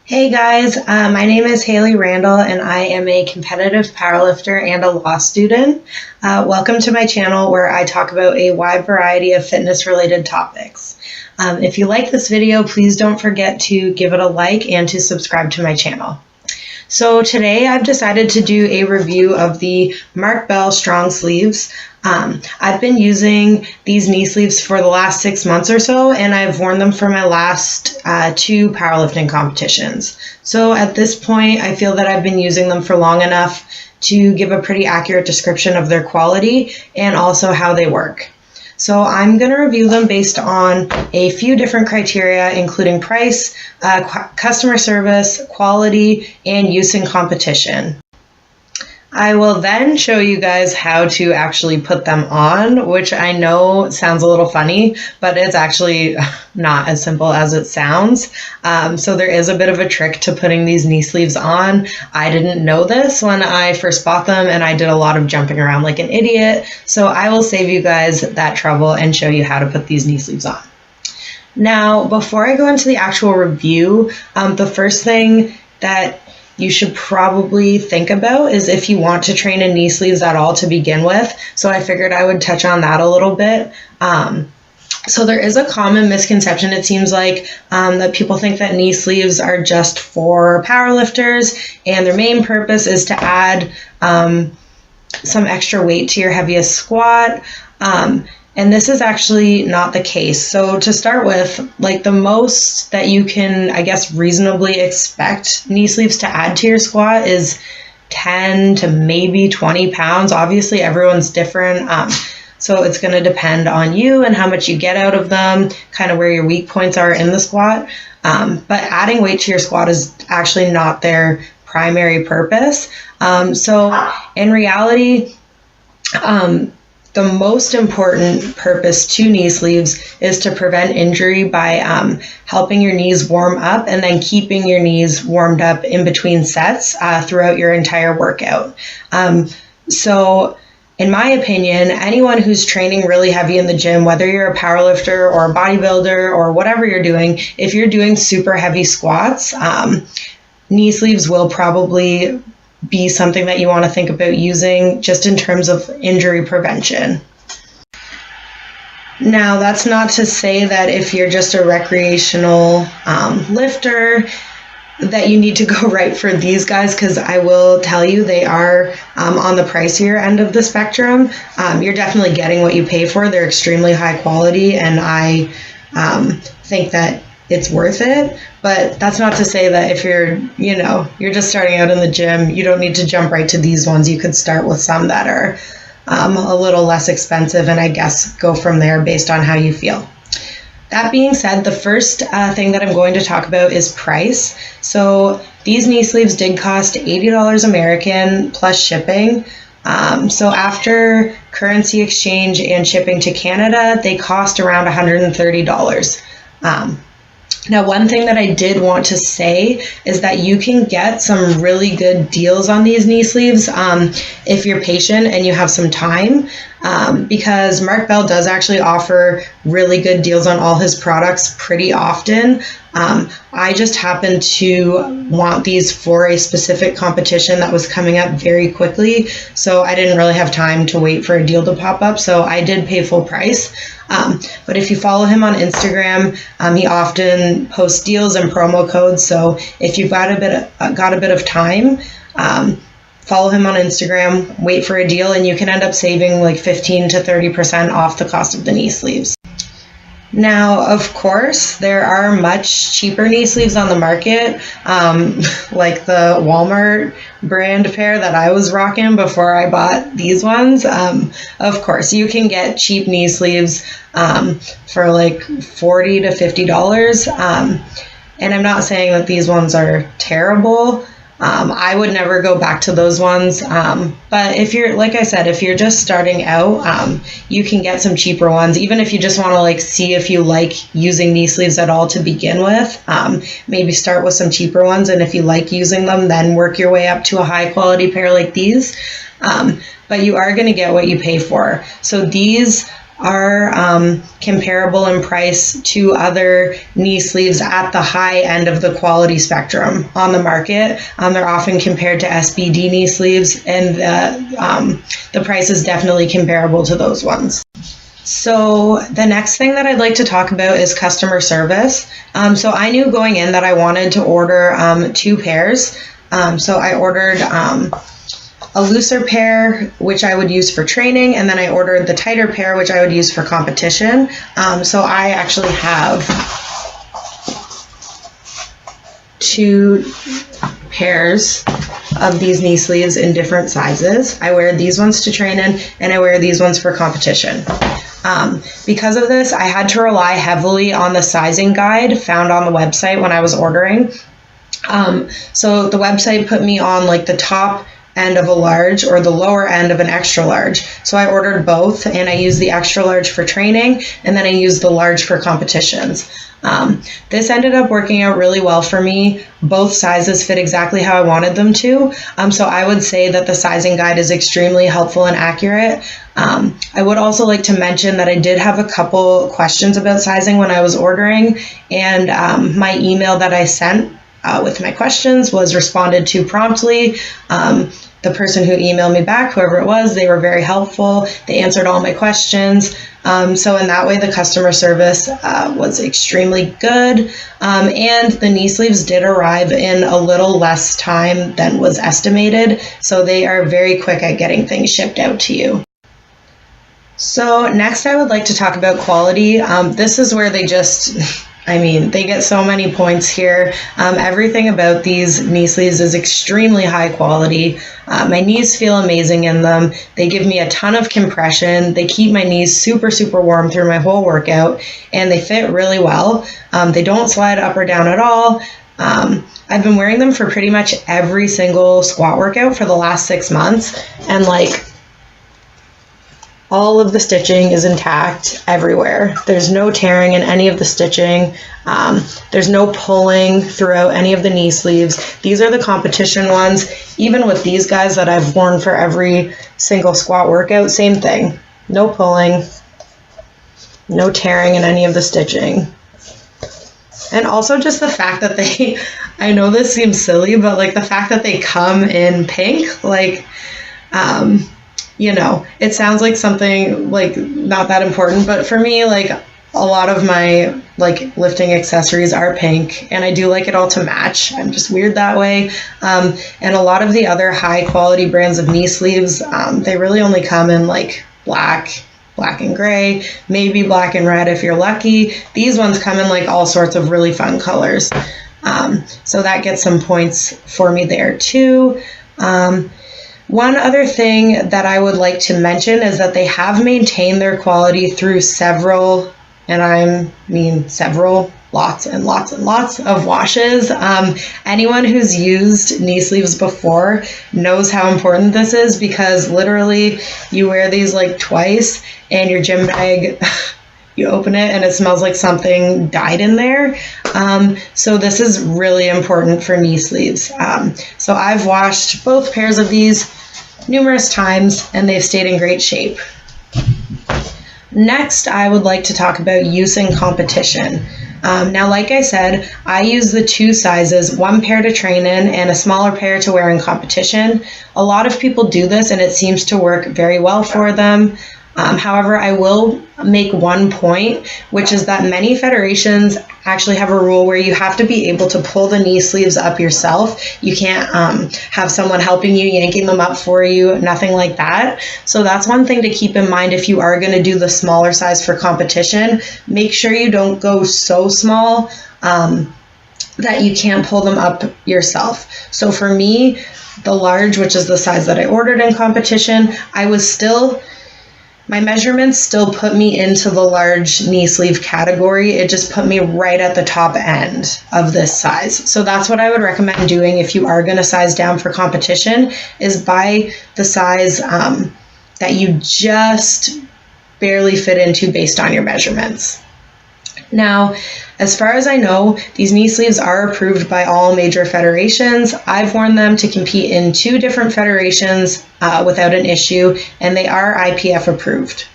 Hey guys, my name is Haley Randall and I am a competitive powerlifter and a law student. Welcome to my channel where I talk about a wide variety of fitness related topics. If you like this video, please don't forget to give it a like and to subscribe to my channel. So today I've decided to do a review of the Mark Bell Strong Sleeves. I've been using these knee sleeves for the last 6 months or so, and I've worn them for my last 2 powerlifting competitions. So at this point, I feel that I've been using them for long enough to give a pretty accurate description of their quality and also how they work. So I'm going to review them based on a few different criteria, including price, customer service, quality, and use in competition. I will then show you guys how to actually put them on, which I know sounds a little funny, but it's actually not as simple as it sounds. So there is a bit of a trick to putting these knee sleeves on. I didn't know this when I first bought them, and I did a lot of jumping around like an idiot. So I will save you guys that trouble and show you how to put these knee sleeves on. Now, before I go into the actual review, the first thing that you should probably think about is if you want to train in knee sleeves at all to begin with. So I figured I would touch on that a little bit. So there is a common misconception, it seems like, that people think that knee sleeves are just for powerlifters and their main purpose is to add some extra weight to your heaviest squat. And this is actually not the case. So to start with, like the most that you can, I guess, reasonably expect knee sleeves to add to your squat is 10 to maybe 20 pounds. Obviously, everyone's different. So it's going to depend on you and how much you get out of them, kind of where your weak points are in the squat. But adding weight to your squat is actually not their primary purpose. So in reality, the most important purpose to knee sleeves is to prevent injury by helping your knees warm up and then keeping your knees warmed up in between sets throughout your entire workout. So in my opinion, anyone who's training really heavy in the gym, whether you're a powerlifter or a bodybuilder or whatever you're doing, if you're doing super heavy squats, knee sleeves will probably be something that you want to think about using just in terms of injury prevention. Now, that's not to say that if you're just a recreational lifter that you need to go right for these guys, because I will tell you they are on the pricier end of the spectrum. You're definitely getting what you pay for. They're extremely high quality, and I think that it's worth it. But that's not to say that if you're just starting out in the gym, you don't need to jump right to these ones. You could start with some that are a little less expensive and I guess go from there based on how you feel. That being said, the first thing that I'm going to talk about is price. So these knee sleeves did cost $80 American plus shipping. So after currency exchange and shipping to Canada, they cost around $130. Now, one thing that I did want to say is that you can get some really good deals on these knee sleeves if you're patient and you have some time, because Mark Bell does actually offer really good deals on all his products pretty often. I just happened to want these for a specific competition that was coming up very quickly, so I didn't really have time to wait for a deal to pop up, so I did pay full price. But if you follow him on Instagram, he often posts deals and promo codes, so if you've got a bit of time, follow him on Instagram, wait for a deal, and you can end up saving like 15 to 30% off the cost of the knee sleeves. Now, of course, there are much cheaper knee sleeves on the market, like the Walmart brand pair that I was rocking before I bought these ones. Of course, you can get cheap knee sleeves for like $40 to $50. And I'm not saying that these ones are terrible. I would never go back to those ones. But if you're, like I said, if you're just starting out, you can get some cheaper ones, even if you just want to like see if you like using knee sleeves at all to begin with. Maybe start with some cheaper ones, and if you like using them, then work your way up to a high quality pair like these. But you are going to get what you pay for. So these are comparable in price to other knee sleeves at the high end of the quality spectrum on the market. They're often compared to SBD knee sleeves, and the price is definitely comparable to those ones. So the next thing that I'd like to talk about is customer service. So I knew going in that I wanted to order 2 pairs. So I ordered a looser pair, which I would use for training, and then I ordered the tighter pair, which I would use for competition. So I actually have 2 pairs of these knee sleeves in different sizes. I wear these ones to train in, and I wear these ones for competition. Because of this, I had to rely heavily on the sizing guide found on the website when I was ordering. So the website put me on like the top end of a large or the lower end of an extra large. So I ordered both, and I used the extra large for training, and then I used the large for competitions. This ended up working out really well for me. Both sizes fit exactly how I wanted them to. So I would say that the sizing guide is extremely helpful and accurate. I would also like to mention that I did have a couple questions about sizing when I was ordering, and my email that I sent with my questions was responded to promptly. The person who emailed me back, whoever it was, they were very helpful. They answered all my questions. So in that way, the customer service was extremely good. And the knee sleeves did arrive in a little less time than was estimated. So they are very quick at getting things shipped out to you. So next I would like to talk about quality. This is where they get so many points here. Everything about these knee sleeves is extremely high quality. My knees feel amazing in them. They give me a ton of compression. They keep my knees super, super warm through my whole workout, and they fit really well. They don't slide up or down at all. I've been wearing them for pretty much every single squat workout for the last 6 months, and all of the stitching is intact everywhere. There's no tearing in any of the stitching. There's no pulling throughout any of the knee sleeves. These are the competition ones. Even with these guys that I've worn for every single squat workout, same thing. No pulling, no tearing in any of the stitching. And also just the fact that I know this seems silly, but the fact that they come in pink, it sounds like something not that important, but for me, a lot of my lifting accessories are pink, and I do like it all to match. I'm just weird that way. And a lot of the other high quality brands of knee sleeves, they really only come in black and gray, maybe black and red if you're lucky. These ones come in all sorts of really fun colors. So that gets some points for me there too. One other thing that I would like to mention is that they have maintained their quality through several, lots and lots and lots of washes. Anyone who's used knee sleeves before knows how important this is, because literally you wear these twice, and your gym bag, you open it and it smells like something died in there. So this is really important for knee sleeves. So I've washed both pairs of these numerous times, and they've stayed in great shape. Next, I would like to talk about use in competition. Now, like I said, I use the 2 sizes, 1 pair to train in and a smaller pair to wear in competition. A lot of people do this, and it seems to work very well for them. However, I will make one point, which is that many federations actually have a rule where you have to be able to pull the knee sleeves up yourself. You can't have someone helping you, yanking them up for you, nothing like that. So that's one thing to keep in mind if you are going to do the smaller size for competition. Make sure you don't go so small that you can't pull them up yourself. So for me, the large, which is the size that I ordered in competition, my measurements still put me into the large knee sleeve category. It just put me right at the top end of this size. So that's what I would recommend doing if you are going to size down for competition, is buy the size that you just barely fit into based on your measurements. Now, as far as I know, these knee sleeves are approved by all major federations. I've worn them to compete in 2 different federations without an issue, and they are IPF approved.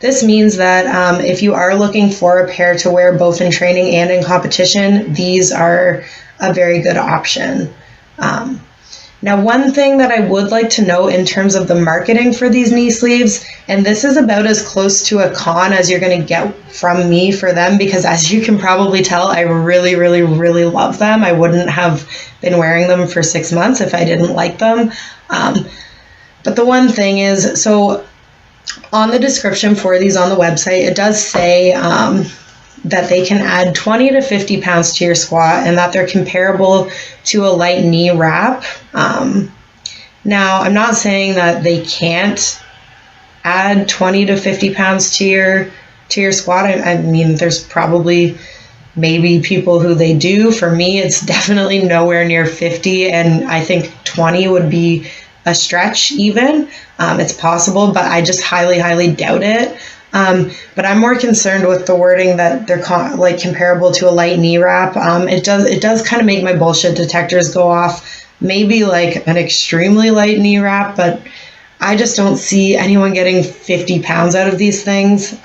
This means that if you are looking for a pair to wear both in training and in competition, these are a very good option. Now, one thing that I would like to note in terms of the marketing for these knee sleeves, and this is about as close to a con as you're going to get from me for them, because as you can probably tell, I really, really, really love them. I wouldn't have been wearing them for 6 months if I didn't like them. But the one thing is, so on the description for these on the website, it does say that they can add 20 to 50 pounds to your squat and that they're comparable to a light knee wrap. Now, I'm not saying that they can't add 20 to 50 pounds to your squat. I mean, there's probably maybe people who they do. For me, it's definitely nowhere near 50, and I think 20 would be a stretch even. It's possible, but I just highly, highly doubt it. But I'm more concerned with the wording that they're like comparable to a light knee wrap. It does kind of make my bullshit detectors go off. Maybe like an extremely light knee wrap, but I just don't see anyone getting 50 pounds out of these things.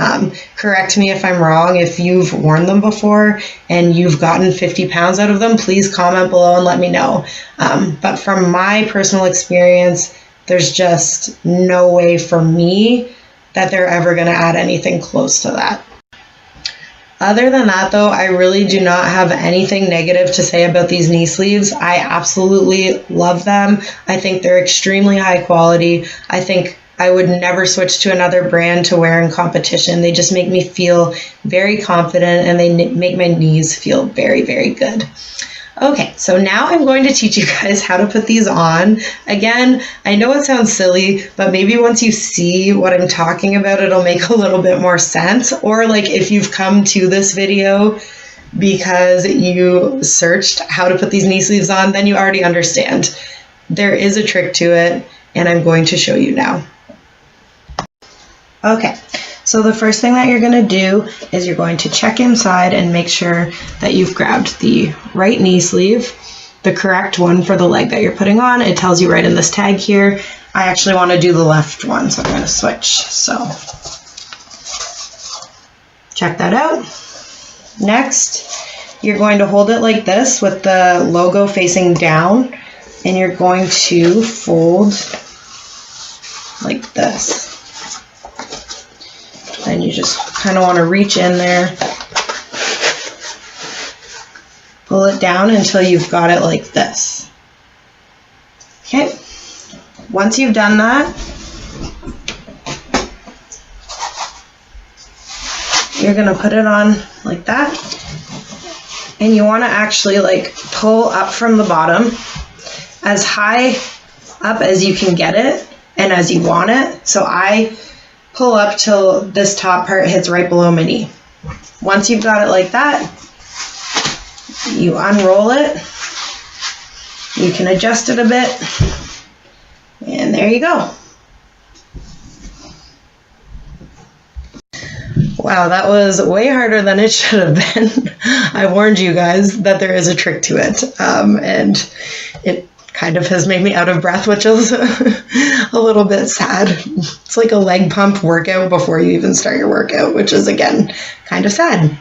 Correct me if I'm wrong. If you've worn them before and you've gotten 50 pounds out of them, please comment below and let me know. But from my personal experience, there's just no way for me that they're ever going to add anything close to that. Other than that, though, I really do not have anything negative to say about these knee sleeves. I absolutely love them. I think they're extremely high quality. I think I would never switch to another brand to wear in competition. They just make me feel very confident, and they make my knees feel very, very good. Okay, so now I'm going to teach you guys how to put these on. Again, I know it sounds silly, but maybe once you see what I'm talking about, it'll make a little bit more sense. Or like if you've come to this video because you searched how to put these knee sleeves on, then you already understand. There is a trick to it, and I'm going to show you now. Okay. So the first thing that you're going to do is you're going to check inside and make sure that you've grabbed the right knee sleeve, the correct one for the leg that you're putting on. It tells you right in this tag here. I actually want to do the left one, so I'm going to switch. So check that out. Next, you're going to hold it like this with the logo facing down, and you're going to fold like this. Then you just kind of want to reach in there, pull it down until you've got it like this. Okay, once you've done that, you're going to put it on like that, and you want to actually like pull up from the bottom as high up as you can get it and as you want it. So I pull up till this top part hits right below my knee. Once you've got it like that, you unroll it. You can adjust it a bit, and there you go. Wow, that was way harder than it should have been. I warned you guys that there is a trick to it, and it kind of has made me out of breath, which is a little bit sad. It's like a leg pump workout before you even start your workout, which is, again, kind of sad.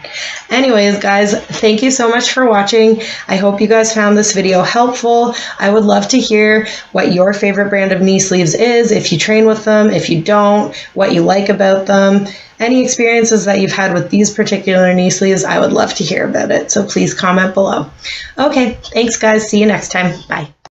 Anyways, guys, thank you so much for watching. I hope you guys found this video helpful. I would love to hear what your favorite brand of knee sleeves is, if you train with them, if you don't, what you like about them. Any experiences that you've had with these particular knee sleeves, I would love to hear about it. So please comment below. Okay, thanks, guys. See you next time. Bye.